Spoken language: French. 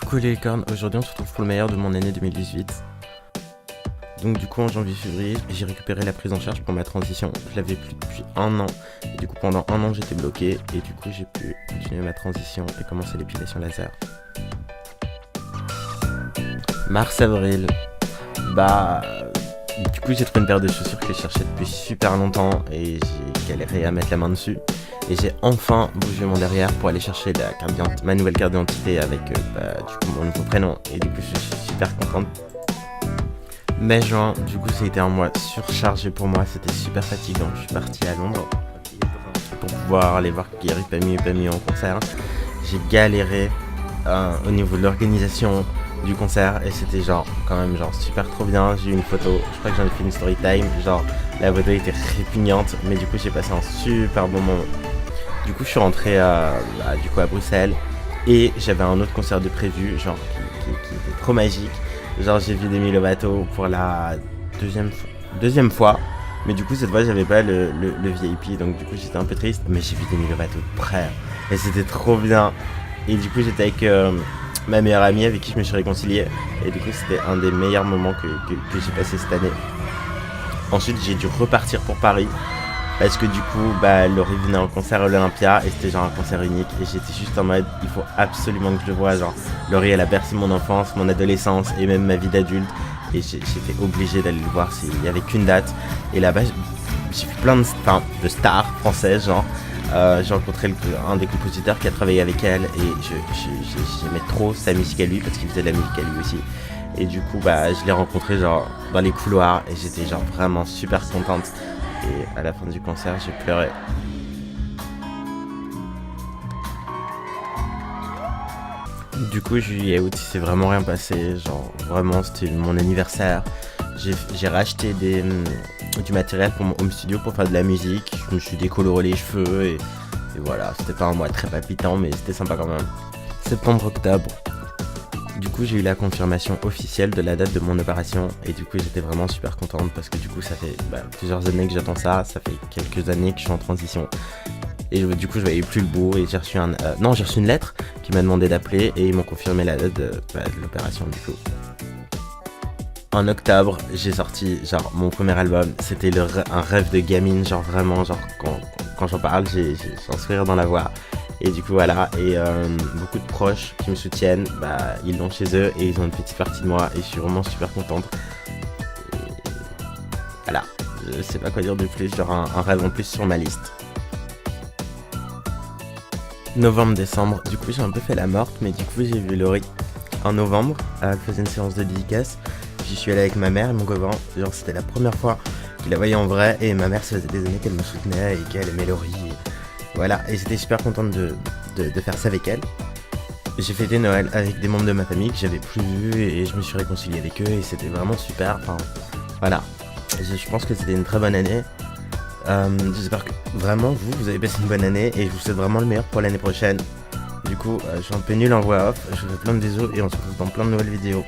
Coucou les licornes, aujourd'hui on se retrouve pour le meilleur de mon année 2018. Donc du coup en janvier-février, j'ai récupéré la prise en charge pour ma transition. Je l'avais plus depuis un an. Et du coup pendant un an j'étais bloqué. Et du coup j'ai pu continuer ma transition et commencer l'épilation laser. Mars-avril. Du coup j'ai trouvé une paire de chaussures que j'ai cherchées depuis super longtemps. Et j'ai galéré à mettre la main dessus. Et j'ai enfin bougé mon derrière pour aller chercher ma nouvelle carte d'identité avec du coup mon nouveau prénom. Et du coup je suis super contente. Mai-juin, du coup c'était un mois surchargé pour moi, c'était super fatigant. Je suis parti à Londres pour pouvoir aller voir Gary Pami en concert. J'ai galéré au niveau de l'organisation du concert et c'était quand même super trop bien. J'ai eu une photo, je crois que j'en ai fait une story time, la photo était répugnante, mais du coup j'ai passé un super bon moment. Du coup je suis rentré à Bruxelles et j'avais un autre concert de prévu, qui était trop magique. J'ai vu Demi Lovato pour la deuxième fois. Mais du coup cette fois j'avais pas le VIP. Donc du coup j'étais un peu triste. Mais j'ai vu Demi Lovato de près. Et c'était trop bien. Et du coup j'étais avec ma meilleure amie avec qui je me suis réconcilié. Et du coup c'était un des meilleurs moments que j'ai passé cette année. Ensuite j'ai dû repartir pour Paris. Parce que du coup Laurie venait en concert à l'Olympia. Et c'était un concert unique. Et j'étais juste en mode il faut absolument que je le voie. Laurie elle a bercé mon enfance, mon adolescence et même ma vie d'adulte. Et j'étais obligé d'aller le voir s'il n'y avait qu'une date. Et là-bas j'ai vu plein de stars françaises. J'ai rencontré un des compositeurs qui a travaillé avec elle. Et j'aimais trop sa musique à lui parce qu'il faisait de la musique à lui aussi. Et du coup je l'ai rencontré dans les couloirs. Et j'étais vraiment super contente. Et à la fin du concert j'ai pleuré. Du coup juillet août il s'est vraiment rien passé, vraiment c'était mon anniversaire. J'ai racheté du matériel pour mon home studio pour faire de la musique. Je me suis décoloré les cheveux et voilà, c'était pas un mois très palpitant mais c'était sympa quand même. Septembre-octobre. Du coup j'ai eu la confirmation officielle de la date de mon opération et du coup j'étais vraiment super contente parce que du coup ça fait plusieurs années que j'attends ça fait quelques années que je suis en transition. Et du coup je voyais plus le bout et j'ai reçu une lettre qui m'a demandé d'appeler et ils m'ont confirmé la date de l'opération du coup. En octobre j'ai sorti mon premier album, c'était un rêve de gamine, vraiment quand j'en parle j'ai un sourire dans la voix. Et du coup voilà, et beaucoup de proches qui me soutiennent, ils l'ont chez eux et ils ont une petite partie de moi et je suis vraiment super contente. Et voilà, je sais pas quoi dire de plus, un rêve en plus sur ma liste. Novembre-décembre, du coup j'ai un peu fait la morte, mais du coup j'ai vu Laurie en novembre, elle faisait une séance de dédicace, j'y suis allé avec ma mère et mon copain, c'était la première fois qu'il la voyait en vrai et ma mère ça faisait des années qu'elle me soutenait et qu'elle aimait Laurie. Voilà, et j'étais super contente de faire ça avec elle. J'ai fêté Noël avec des membres de ma famille que j'avais plus vus et je me suis réconcilié avec eux et c'était vraiment super. Voilà, je pense que c'était une très bonne année. J'espère que vraiment vous avez passé une bonne année et je vous souhaite vraiment le meilleur pour l'année prochaine. Du coup, je suis un peu nul en voix off, je vous fais plein de bisous et on se retrouve dans plein de nouvelles vidéos.